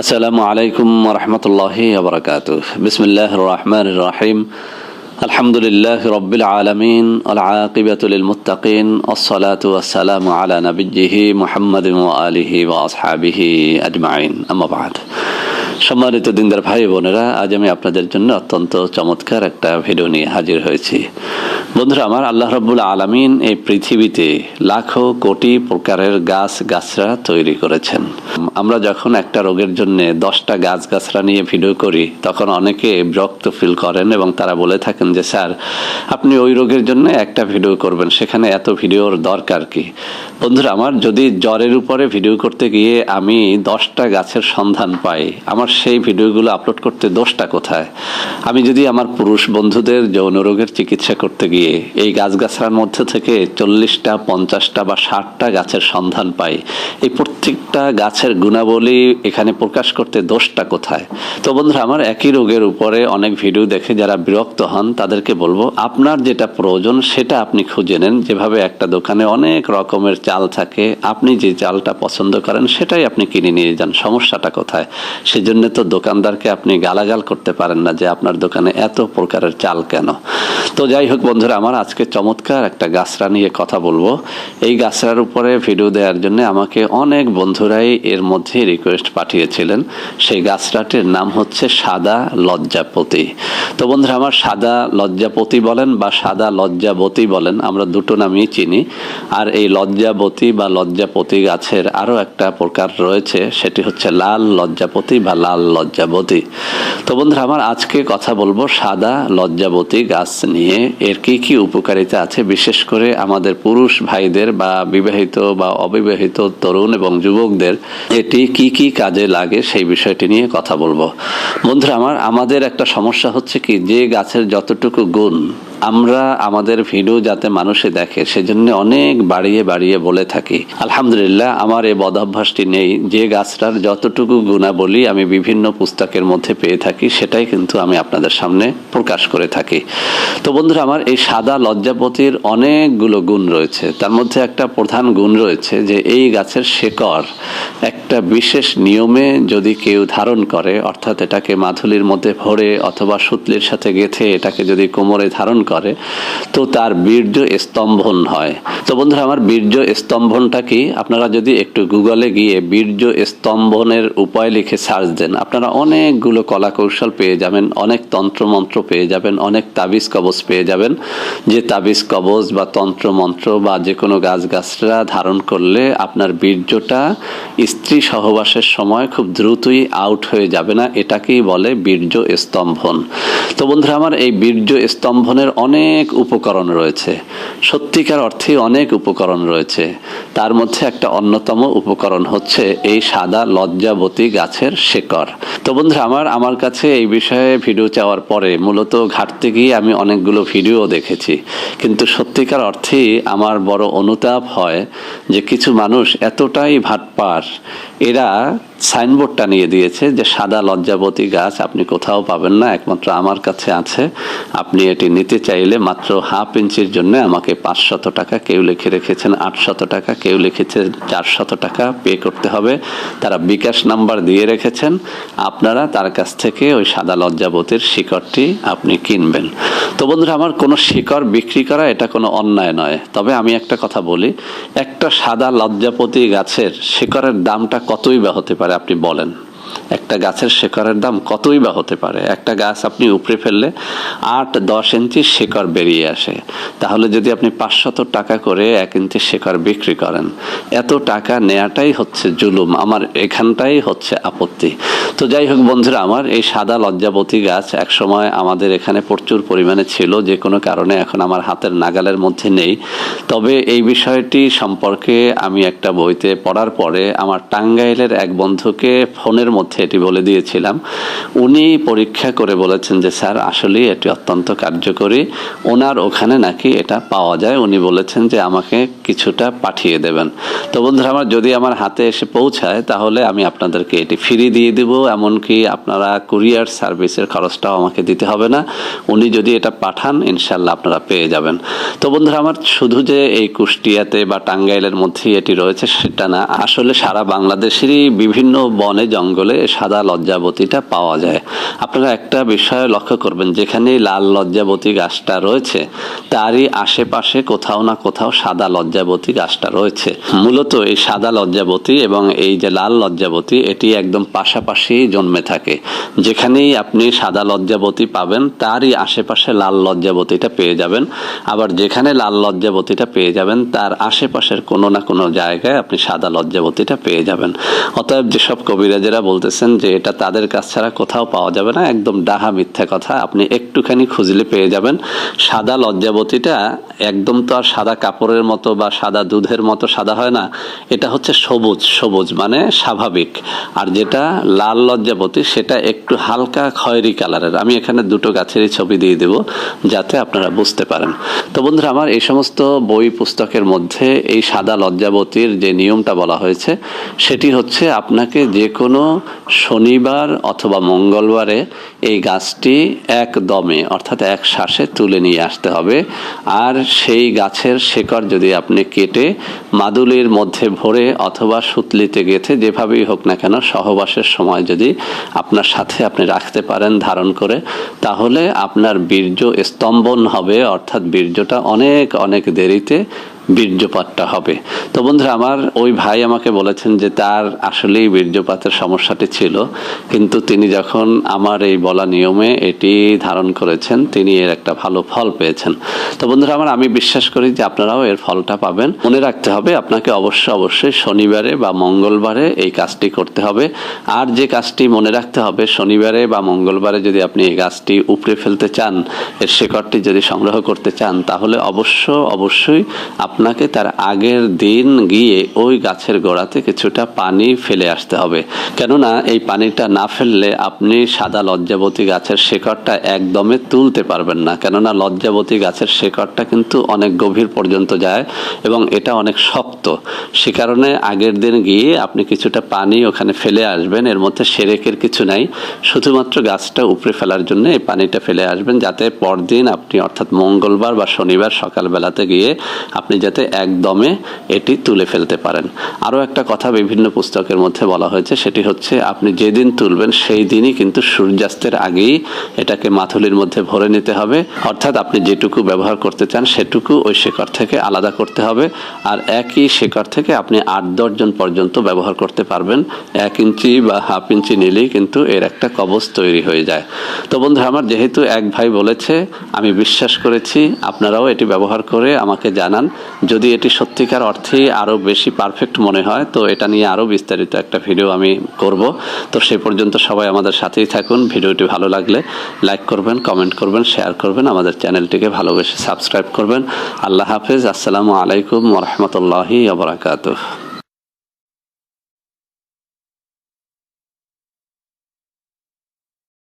আসসালামু আলাইকুম ওয়া রাহমাতুল্লাহি ওয়া বারাকাতুহু। বিসমিল্লাহির রহমানির রহিম। আলহামদুলিল্লাহি রাব্বিল আলামিন ওয়াল আকিবাতু লিল মুত্তাকিন ওয়াসসালাতু ওয়াসসালামু আলা নাবিয়্যিহি মুহাম্মাদিন ওয়া আলিহি ওয়া আসহাবিহি আজমাইন। আম্মা বা'দ। সম্মানিত দিনদার ভাই বোনেরা, আজ আমি আপনাদের জন্য অত্যন্ত চমৎকার একটা ভিডিও নিয়ে হাজির হয়েছি। বন্ধুরা আমার, আল্লাহ রাব্বুল আলামিন এই পৃথিবীতে লাখো কোটি প্রকারের গাছ গাছরা তৈরি করেছেন। আমরা যখন একটা রোগের জন্য 10টা গাছ গাছরা নিয়ে ভিডিও করি, তখন অনেকে বিরক্ত ফিল করেন এবং তারা বলে থাকেন যে স্যার, আপনি ওই রোগের জন্য একটা ভিডিও করবেন, সেখানে এত ভিডিওর দরকার কি? বন্ধুরা আমার, যদি জ্বরের উপরে ভিডিও করতে গিয়ে আমি 10টা গাছের সন্ধান পাই, আমার সেই ভিডিওগুলো আপলোড করতে দোষটা কোথায়? আমি যদি আমার পুরুষ বন্ধুদের যৌন রোগের চিকিৎসা করতে গিয়ে এই গাছগাছরার মধ্যে থেকে 40টা 50টা বা 60টা গাছের সন্ধান পাই, এই প্রত্যেকটা গাছের গুণাবলী এখানে প্রকাশ করতে দোষটা কোথায়? তো বন্ধুরা আমার, একই রোগের উপরে অনেক ভিডিও দেখে যারা বিরক্ত হন, তাদেরকে বলবো আপনার যেটা প্রয়োজন সেটা আপনি খুঁজে নেন। যেভাবে একটা দোকানে অনেক রকমের চাল থাকে, আপনি যে চালটা পছন্দ করেন সেটাই আপনি কিনে নিয়ে যান। সমস্যাটা কোথায়? সেজন্য তো দোকানদারকে আপনি গালাগাল করতে পারেন না যে আপনার দোকানে এত প্রকারের চাল কেন। তো যাই হোক বন্ধুরা আমার, আজকে চমৎকার একটা গাছরা নিয়ে কথা বলবো। এই গাছরার উপরে ভিডিও দেওয়ার জন্য আমাকে অনেক বন্ধুরাই এর মধ্যে রিকোয়েস্ট পাঠিয়েছিলেন। সেই গাছরাটির নাম হচ্ছে সাদা লজ্জাপতি। তো বন্ধুরা আমার, সাদা লজ্জাপতি বলেন বা সাদা লজ্জাবতী বলেন, আমরা দুটো নামই চিনি। আর এই লজ্জাবতী বা লজ্জাপতি গাছের আরও একটা প্রকার রয়েছে, সেটি হচ্ছে লাল লজ্জাপতি বা লাল লজ্জাবতী। তো বন্ধুরা আমার, আজকে কথা বলবো সাদা লজ্জাবতী গাছ নিয়ে। এর কি কি উপকারিতা আছে, বিশেষ করে আমাদের পুরুষ ভাইদের বা বিবাহিত বা অবিবাহিত তরুণ এবং যুবকদের এটি কি কি কাজে লাগে সেই বিষয়টি নিয়ে কথা বলবো। বন্ধুরা আমার, আমাদের একটা সমস্যা হচ্ছে কি, যে গাছের যতটুকু গুণ আমরা আমাদের ভিডিও যাতে মানুষে দেখে সেজন্য অনেক বাড়িয়ে বাড়িয়ে বলে থাকি। আলহামদুলিল্লাহ, আমার এই বদঅভ্যাসটি নেই। যে গাছটার যতটুকু গুণাবলী আমি বিভিন্ন পুস্তকের মধ্যে পেয়ে থাকি, সেটাই কিন্তু আমি আপনাদের সামনে প্রকাশ করে থাকি। তো বন্ধুরা আমার, এই সাদা লজ্জাপতির অনেকগুলো গুণ রয়েছে। তার মধ্যে একটা প্রধান গুণ রয়েছে যে এই গাছের শেকড় একটা বিশেষ নিয়মে যদি কেউ ধারণ করে, অর্থাৎ এটাকে মাথুলির মধ্যে ভরে অথবা সুতলির সাথে গেঁথে এটাকে যদি কোমরে ধারণ করে, তো তার বীর্য স্তম্ভন হয়। তো বন্ধুরা আমার, বীর্য স্তম্ভনটা কি, আপনারা যদি একটু গুগলে গিয়ে বীর্য স্তম্ভনের উপায় লিখে সার্চ দেন, আপনারা অনেকগুলো কলা কৌশল পেয়ে যাবেন, অনেক তন্ত্রমন্ত্র পেয়ে যাবেন, অনেক তাবিজ কবজ পেয়ে যাবেন। যে তাবিজ কবজ বা তন্ত্রমন্ত্র বা যে কোনো গাছগাছরা ধারণ করলে আপনার বীর্যটা স্ত্রী সহবাসের সময় খুব দ্রুতই আউট হয়ে যাবে না, এটাকেই বলে বীর্য স্তম্ভন। তো বন্ধুরা আমার, এই বীর্য স্তম্ভনের অনেক উপকরণ রয়েছে, সত্যিকার অর্থে অনেক উপকরণ রয়েছে। তার মধ্যে একটা অন্যতম উপকরণ হচ্ছে এই সাদা লজ্জাবতী গাছের শেকড়। তো বন্ধুরা আমার কাছে এই বিষয়ে ভিডিও চাওয়ার পরে মূলত ঘাটতে গিয়ে আমি অনেকগুলো ভিডিও দেখেছি, কিন্তু সত্যিকার অর্থেই আমার বড় অনুতাপ হয় যে কিছু মানুষ এতটাই ভাটপার, এরা সাইনবোর্ডটা নিয়ে দিয়েছে যে সাদা লজ্জাবতী গাছ আপনি কোথাও পাবেন না, একমাত্র আমার কাছে আছে। আপনি এটি নিতে চাইলে মাত্র হাফ ইঞ্চির জন্য আমাকে 500 টাকা, কেউ লিখে রেখেছেন 800 টাকা, কেউ লিখেছে 400 টাকা পে করতে হবে। তারা বিকাশ নাম্বার দিয়ে রেখেছেন, আপনারা তার কাছ থেকে ওই সাদা লজ্জাবতীর শিকড়টি আপনি কিনবেন। তো বন্ধুরা আমার, কোনো শিকড় বিক্রি করা এটা কোনো অন্যায় নয়। তবে আমি একটা কথা বলি, একটা সাদা লজ্জাপতী গাছের শিকড়ের দামটা কতই বা হতে পারে আপনি বলেন? একটা গাছের শেকড়ের দাম কতই বা হতে পারে? একটা গাছ আপনি উপড়ে ফেললে 8-10 ইঞ্চি শেকড় বেরিয়ে আসে। তাহলে যদি আপনি 500 টাকা করে 1 ইঞ্চি শেকড় বিক্রি করেন, এত টাকা নেওয়াটাই হচ্ছে জুলুম। আমার এখানটাই হচ্ছে আপত্তি। তো যাই হোক বন্ধুরা আমার, এই সাদা লজ্জাবতী গাছ একসময় আমাদের এখানে প্রচুর পরিমাণে ছিল, যে কোনো কারণে এখন আমার হাতের নাগালের মধ্যে নেই। তবে এই বিষয়টি সম্পর্কে আমি একটা বইতে পড়ার পরে আমার টাঙ্গাইলের এক বন্ধুকে ফোনের মধ্যে এটি বলে দিয়েছিলাম। উনি পরীক্ষা করে বলেছেন যে স্যার, আসলে এটি অত্যন্ত কার্যকরী, ওনার ওখানে নাকি এটা পাওয়া যায়। উনি বলেছেন যে আমাকে কিছুটা পাঠিয়ে দেবেন। তো বন্ধুরা আমার, যদি আমার হাতে এসে পৌঁছায় তাহলে আমি আপনাদেরকে এটি ফ্রি দিয়ে দিব, এমনকি আপনারা কুরিয়ার সার্ভিসের খরচটাও আমাকে দিতে হবে না। উনি যদি এটা পাঠান, ইনশাল্লাহ আপনারা পেয়ে যাবেন। তো বন্ধুরা আমার, শুধু যে এই কুষ্টিয়াতে বা টাঙ্গাইলের মধ্যেই এটি রয়েছে সেটা না, আসলে সারা বাংলাদেশেরই বিভিন্ন বনে জঙ্গলে সাদা লজ্জাবতীটা পাওয়া যায়। আপনারা একটা বিষয় লক্ষ্য করবেন, যেখানে লাল লজ্জাবতী গাছটা রয়েছে তারই আশেপাশে কোথাও না কোথাও সাদা লজ্জাবতী গাছটা রয়েছে। মূলত এই সাদা লজ্জাবতী এবং এই যে লাল লজ্জাবতী এটি একদম পাশাপাশি জন্মে থাকে। যেখানেই আপনি সাদা লজ্জাবতী পাবেন তারই আশেপাশে লাল লজ্জাবতীটা পেয়ে যাবেন, আবার যেখানে লাল লজ্জাবতীটা পেয়ে যাবেন তার আশেপাশের কোনো না কোনো জায়গায় আপনি সাদা লজ্জাবতীটা পেয়ে যাবেন। অতএব যেসব কবিরাজেরা বলতেছেন যে এটা তাদের কাছ ছাড়া কোথাও পাওয়া যাবে না, একদম ডাহা মিথ্যা কথা। আপনি একটুখানি খুঁজলে পেয়ে যাবেন। সাদা লজ্জাবতীটা একদম তো আর সাদা কাপড়ের মতো বা সাদা দুধের মতো সাদা হয় না, এটা হচ্ছে সবুজ, সবুজ মানে স্বাভাবিক। আর যেটা লাল লজ্জাবতী সেটা একটু হালকা খয়েরি কালারের। আমি এখানে দুটো গাছেরই ছবি দিয়ে দেব যাতে আপনারা বুঝতে পারেন। তো বন্ধুরা আমার, এই সমস্ত বই পুস্তকের মধ্যে এই সাদা লজ্জাবতীর যে নিয়মটা বলা হয়েছে সেটি হচ্ছে আপনাকে যে কোনো শনিবার অথবা মঙ্গলবারে এই গাছটি একদমে অর্থাৎ এক শ্বাসে তুলে নিয়ে আসতে হবে। আর সেই গাছের শেকড় যদি আপনি কেটে মাদুলির মধ্যে ভরে অথবা সুতলিতে গেঁথে যেভাবেই হোক না কেন সহবাসের সময় যদি আপনার সাথে আপনি রাখতে পারেন ধারণ করে, তাহলে আপনার বীর্য স্তম্ভন হবে, অর্থাৎ বীর্যটা অনেক অনেক দেরিতে বীর্যপাতটা হবে। তো বন্ধুরা আমার, ওই ভাই আমাকে বলেছেন যে তার আসলেই বীর্যপাতের সমস্যাটি ছিল, কিন্তু তিনি যখন আমার এই বলা নিয়মে এটি ধারণ করেছেন তিনি এর একটা ভালো ফল পেয়েছেন। তো বন্ধুরা আমার, আমি বিশ্বাস করি যে আপনারাও এর ফলটা পাবেন। মনে রাখতে হবে আপনাকে অবশ্যই শনিবারে বা মঙ্গলবারে এই কাজটি করতে হবে। আর যে কাজটি মনে রাখতে হবে, শনিবারে বা মঙ্গলবারে যদি আপনি এই গাছটি উপড়ে ফেলতে চান, এর শেকড়টি যদি সংগ্রহ করতে চান, তাহলে অবশ্যই আপনাকে তার আগের দিন গিয়ে ওই গাছের গোড়াতে কিছুটা পানি ফেলে আসতে হবে। কেননা এই পানিটা না ফেললে আপনি সাদা লজ্জাবতী গাছের শেকড়টা একদমে তুলতে পারবেন না। কেননা লজ্জাবতী গাছের শেকড়টা কিন্তু অনেক গভীর পর্যন্ত যায় এবং এটা অনেক শক্ত। সে কারণে আগের দিন গিয়ে আপনি কিছুটা পানি ওখানে ফেলে আসবেন। এর মধ্যে সেরেকের কিছু নাই, শুধুমাত্র গাছটা উপড়ে ফেলার জন্য এই পানিটা ফেলে আসবেন, যাতে পরদিন আপনি অর্থাৎ মঙ্গলবার বা শনিবার সকালবেলাতে গিয়ে আপনি যাতে একদমে এটি তুলে ফেলতে পারেন। আরও একটা কথা বিভিন্ন পুস্তকের মধ্যে বলা হয়েছে, সেটি হচ্ছে আপনি যেদিন তুলবেন সেই দিনই কিন্তু সূর্যাস্তের আগেই এটাকে মাথুলির মধ্যে ভরে নিতে হবে। অর্থাৎ আপনি যেটুকু ব্যবহার করতে চান সেটুকু ওই শেকড় থেকে আলাদা করতে হবে। আর একই শেকড় থেকে আপনি 8-10 জন পর্যন্ত ব্যবহার করতে পারবেন। 1 ইঞ্চি বা হাফ ইঞ্চি নিলেই কিন্তু এর একটা কবচ তৈরি হয়ে যায়। তো বন্ধুরা আমার, যেহেতু এক ভাই বলেছে আমি বিশ্বাস করেছি, আপনারাও এটি ব্যবহার করে আমাকে জানান। যদি এটি সত্যিকার অর্থে আরও বেশি পারফেক্ট মনে হয় তো এটা নিয়ে আরও বিস্তারিত একটা ভিডিও আমি করব। তো সে পর্যন্ত সবাই আমাদের সাথেই থাকুন। ভিডিওটি ভালো লাগলে লাইক করবেন, কমেন্ট করবেন, শেয়ার করবেন, আমাদের চ্যানেলটিকে ভালোবেসে সাবস্ক্রাইব করবেন। আল্লাহ হাফেজ। আসসালামু আলাইকুম ওয়া রাহমাতুল্লাহি ওয়া বারাকাতুহু।